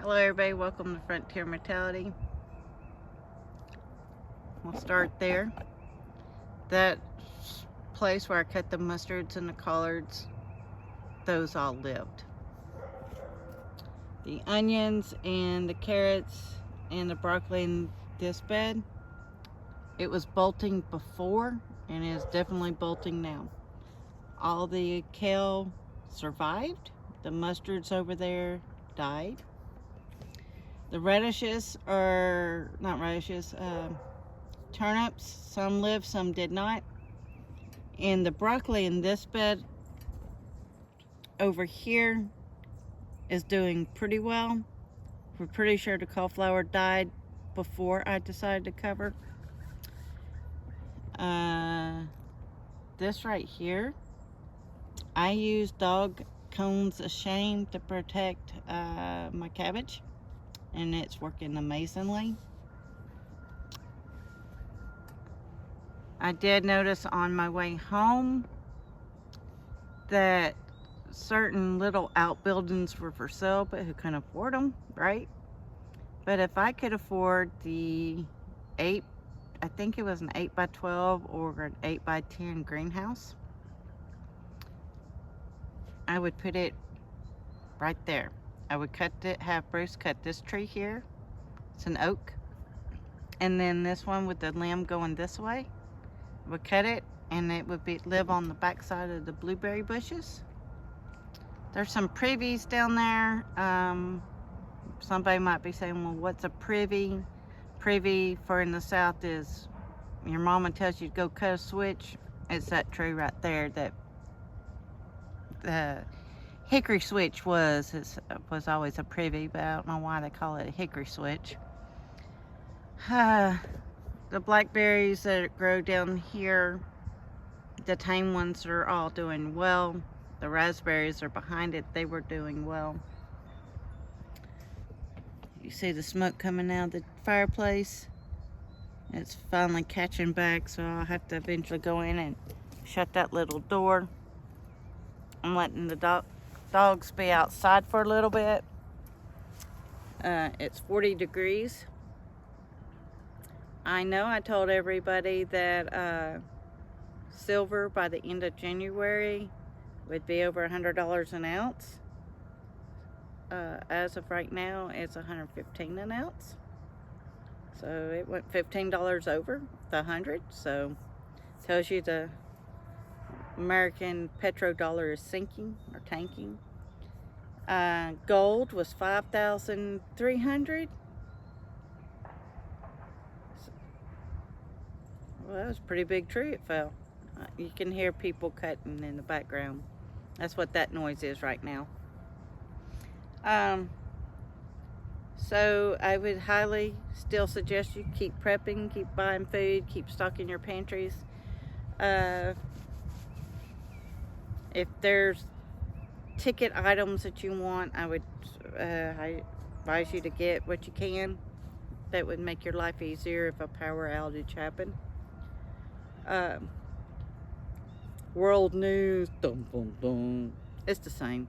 Hello everybody, welcome to Frontier Mentality. We'll start there. That place where I cut the mustards and the collards, those all lived. The onions and the carrots and the broccoli in this bed, it was bolting before and is definitely bolting now. All the kale survived. The mustards over there died. The radishes are not radishes, turnips, some lived, some did not. And the broccoli in this bed over here is doing pretty well. We're pretty sure the cauliflower died before I decided to cover. This right here, I use dog cones of shame to protect my cabbage, and it's working amazingly. I did notice on my way home that certain little outbuildings were for sale, but who couldn't afford them, right? But if I could afford the I think it was an 8x12 or an 8x10 greenhouse, I would put it right there. I would have Bruce cut this tree here. It's an oak. And then this one with the limb going this way, I would cut it and it would live on the back side of the blueberry bushes. There's some privies down there. Somebody might be saying, well, what's a privy? Privy for in the South is your mama tells you to go cut a switch. It's that tree right there that the hickory switch was always a privy, but I don't know why they call it a hickory switch. The blackberries that grow down here, the tame ones are all doing well. The raspberries are behind it. They were doing well. You see the smoke coming out of the fireplace. It's finally catching back, so I'll have to eventually go in and shut that little door. I'm letting the dogs be outside for a little bit. It's 40 degrees. I know I told everybody that silver by the end of January would be over $100 an ounce. As of right now, it's $115 an ounce. So it went $15 over the 100. So tells you the American petrodollar is sinking or tanking. Gold was 5,300. Well, that was a pretty big tree. It fell. You can hear people cutting in the background. That's what that noise is right now. So I would highly still suggest you keep prepping, keep buying food, keep stocking your pantries. If there's ticket items that you want, I advise you to get what you can. That would make your life easier if a power outage happened. World news, dum, dum, dum. It's the same.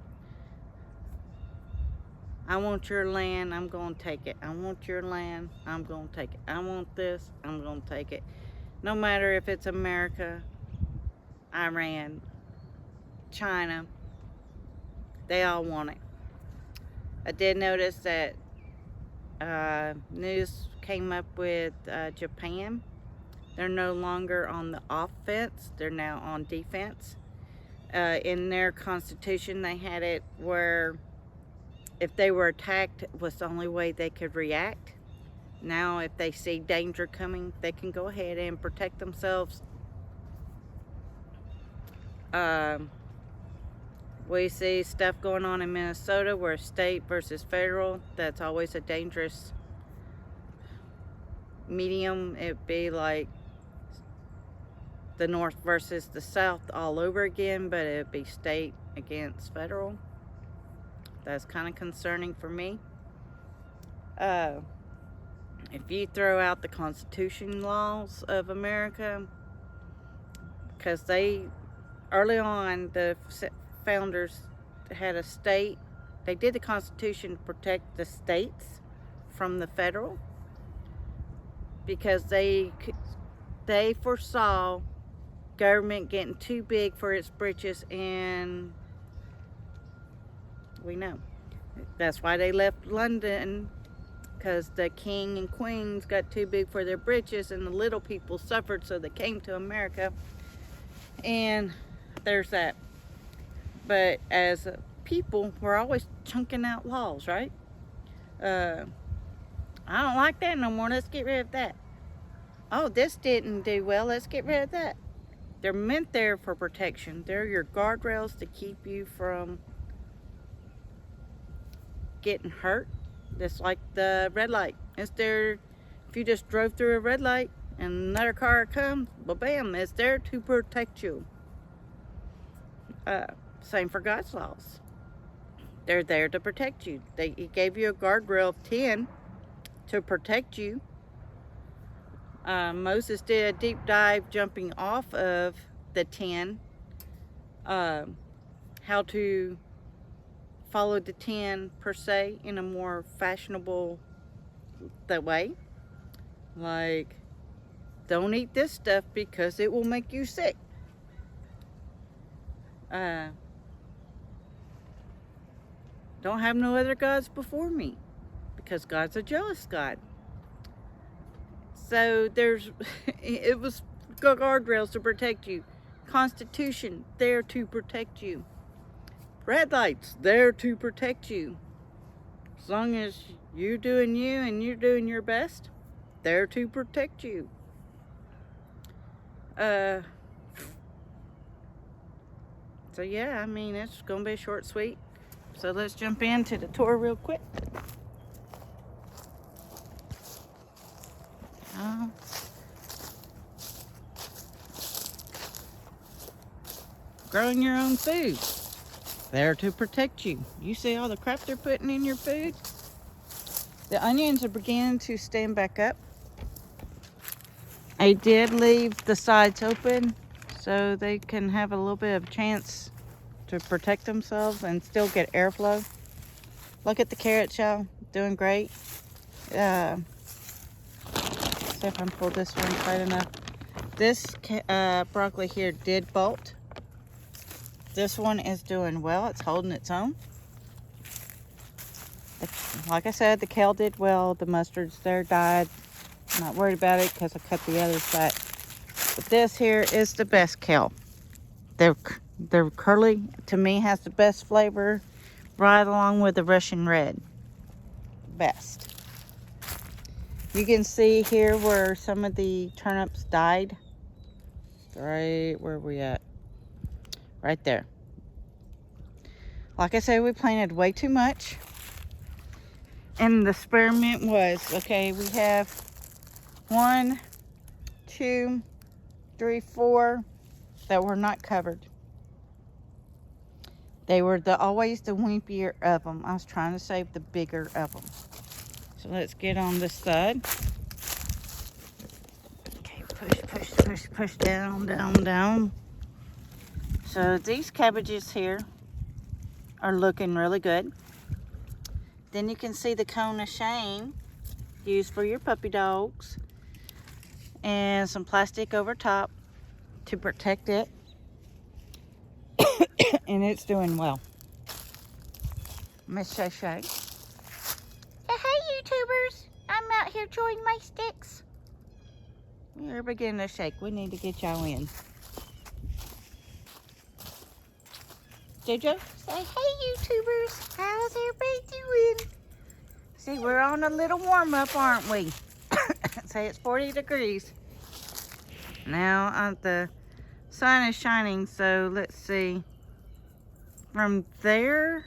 I want your land, I'm going to take it. I want your land, I'm going to take it. I want this, I'm going to take it. No matter if it's America, Iran, China, they all want it. I did notice that news came up with Japan. They're no longer on the offense, they're now on defense. In their constitution, they had it where if they were attacked, it was the only way they could react. Now, if they see danger coming, they can go ahead and protect themselves. We see stuff going on in Minnesota where state versus federal, that's always a dangerous medium. It'd be like the North versus the South all over again, but it'd be state against federal. That's kind of concerning for me. If you throw out the Constitution laws of America, because early on, the founders had a state They did the Constitution to protect the states from the federal, because they foresaw government getting too big for its britches, and we know that's why they left London, because the king and queens got too big for their britches and the little people suffered, so they came to America. And there's that. But as a people, we're always chunking out laws, right? I don't like that no more, let's get rid of that. Oh, this didn't do well, let's get rid of that. They're meant there for protection. They're your guardrails to keep you from getting hurt. Just like the red light. It's there, if you just drove through a red light and another car comes, well, bam, it's there to protect you. Same for God's laws. They're there to protect you. He gave you a guardrail of 10 to protect you. Moses did a deep dive jumping off of the 10. How to follow the 10 per se in a more fashionable way. Like, don't eat this stuff because it will make you sick. Don't have no other gods before me, because God's a jealous God. So it was guardrails to protect you. Constitution, there to protect you. Red lights, there to protect you. As long as you're doing you and you're doing your best, there to protect you. So yeah, I mean, it's gonna be short, sweet. So let's jump into the tour real quick. Growing your own food, there to protect you. You see all the crap they're putting in your food? The onions are beginning to stand back up. I did leave the sides open so they can have a little bit of chance to protect themselves and still get airflow. Look at the carrots, y'all. Doing great. See if I can pull this one tight enough. This broccoli here did bolt. This one is doing well. It's holding its own. Like I said, the kale did well. The mustards there died. I'm not worried about it because I cut the others back. But this here is the best kale. They're curly. To me, has the best flavor, right along with the Russian red. Best. You can see here where some of the turnips died. Right where we at? Right there. Like I said, we planted way too much. And the experiment was, okay, we have 1, 2, 3, 4 that were not covered. They were always the wimpier of them. I was trying to save the bigger of them. So let's get on this side. Okay, push, down. So these cabbages here are looking really good. Then you can see the cone of shame used for your puppy dogs, and some plastic over top to protect it. And it's doing well. Miss Shay Shay. Hey YouTubers, I'm out here chewing my sticks. You're beginning to shake. We need to get y'all in. Jojo, say hey YouTubers, how's everybody doing? See, we're on a little warm up, aren't we? Say it's 40 degrees. Now the sun is shining, so let's see. From there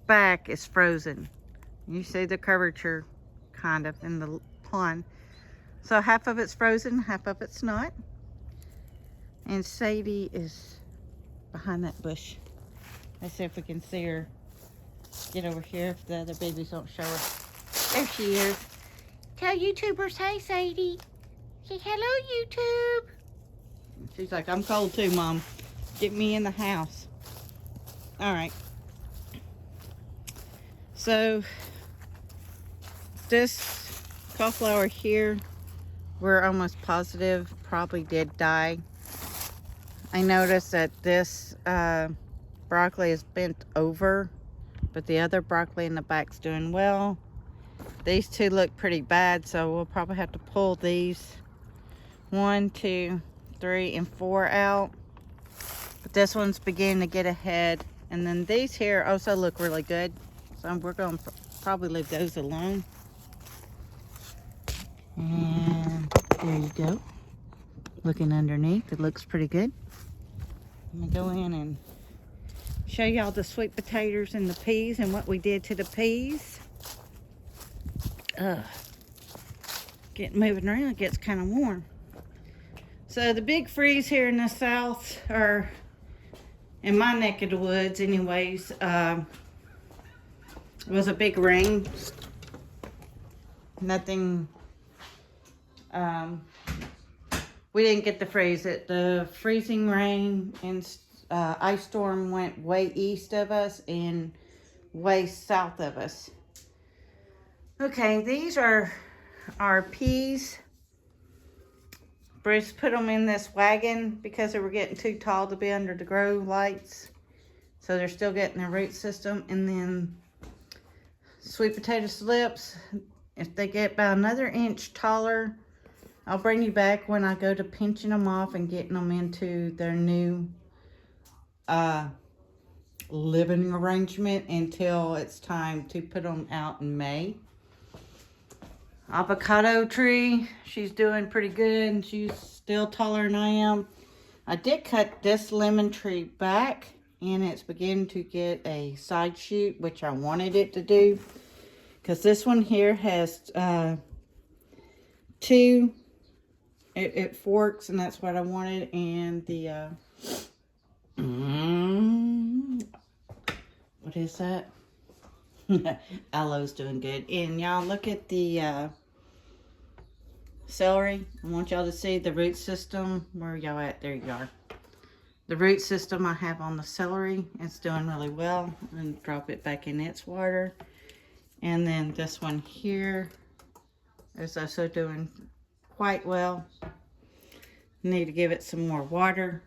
back is frozen. You see the curvature kind of in the pond. So half of it's frozen, half of it's not. And Sadie is behind that bush. Let's see if we can see her get over here if the other babies don't show her. There she is. Tell YouTubers, hey Sadie. Say hello YouTube. She's like, I'm cold too, Mom. Get me in the house. All right. So this cauliflower here, we're almost positive probably did die. I noticed that this broccoli is bent over, but the other broccoli in the back's doing well. These two look pretty bad, so we'll probably have to pull these 1, 2, 3, and 4 out. But this one's beginning to get ahead. And then these here also look really good, so we're going to probably leave those alone. And there you go. Looking underneath, it looks pretty good. I'm going to go in and show y'all the sweet potatoes and the peas and what we did to the peas. Getting moving around, it gets kind of warm. So the big freeze here in the south, or in my neck of the woods anyways, was a big rain. Nothing, we didn't get the freeze. The freezing rain and ice storm went way east of us and way south of us. Okay, these are our peas. Bruce put them in this wagon because they were getting too tall to be under the grow lights. So they're still getting their root system. And then sweet potato slips, if they get about another inch taller, I'll bring you back when I go to pinching them off and getting them into their new living arrangement until it's time to put them out in May. Avocado tree, she's doing pretty good, and she's still taller than I am. I did cut this lemon tree back, and it's beginning to get a side shoot, which I wanted it to do, because this one here has two, it forks, and that's what I wanted. And the what is that? Aloe's doing good. And y'all look at the celery. I want y'all to see the root system. Where y'all at? There you are. The root system I have on the celery, it's doing really well. And drop it back in its water. And then this one here is also doing quite well. Need to give it some more water.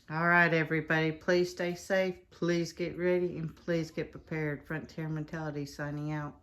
All right, everybody, please stay safe. Please get ready and please get prepared. Frontier Mentality signing out.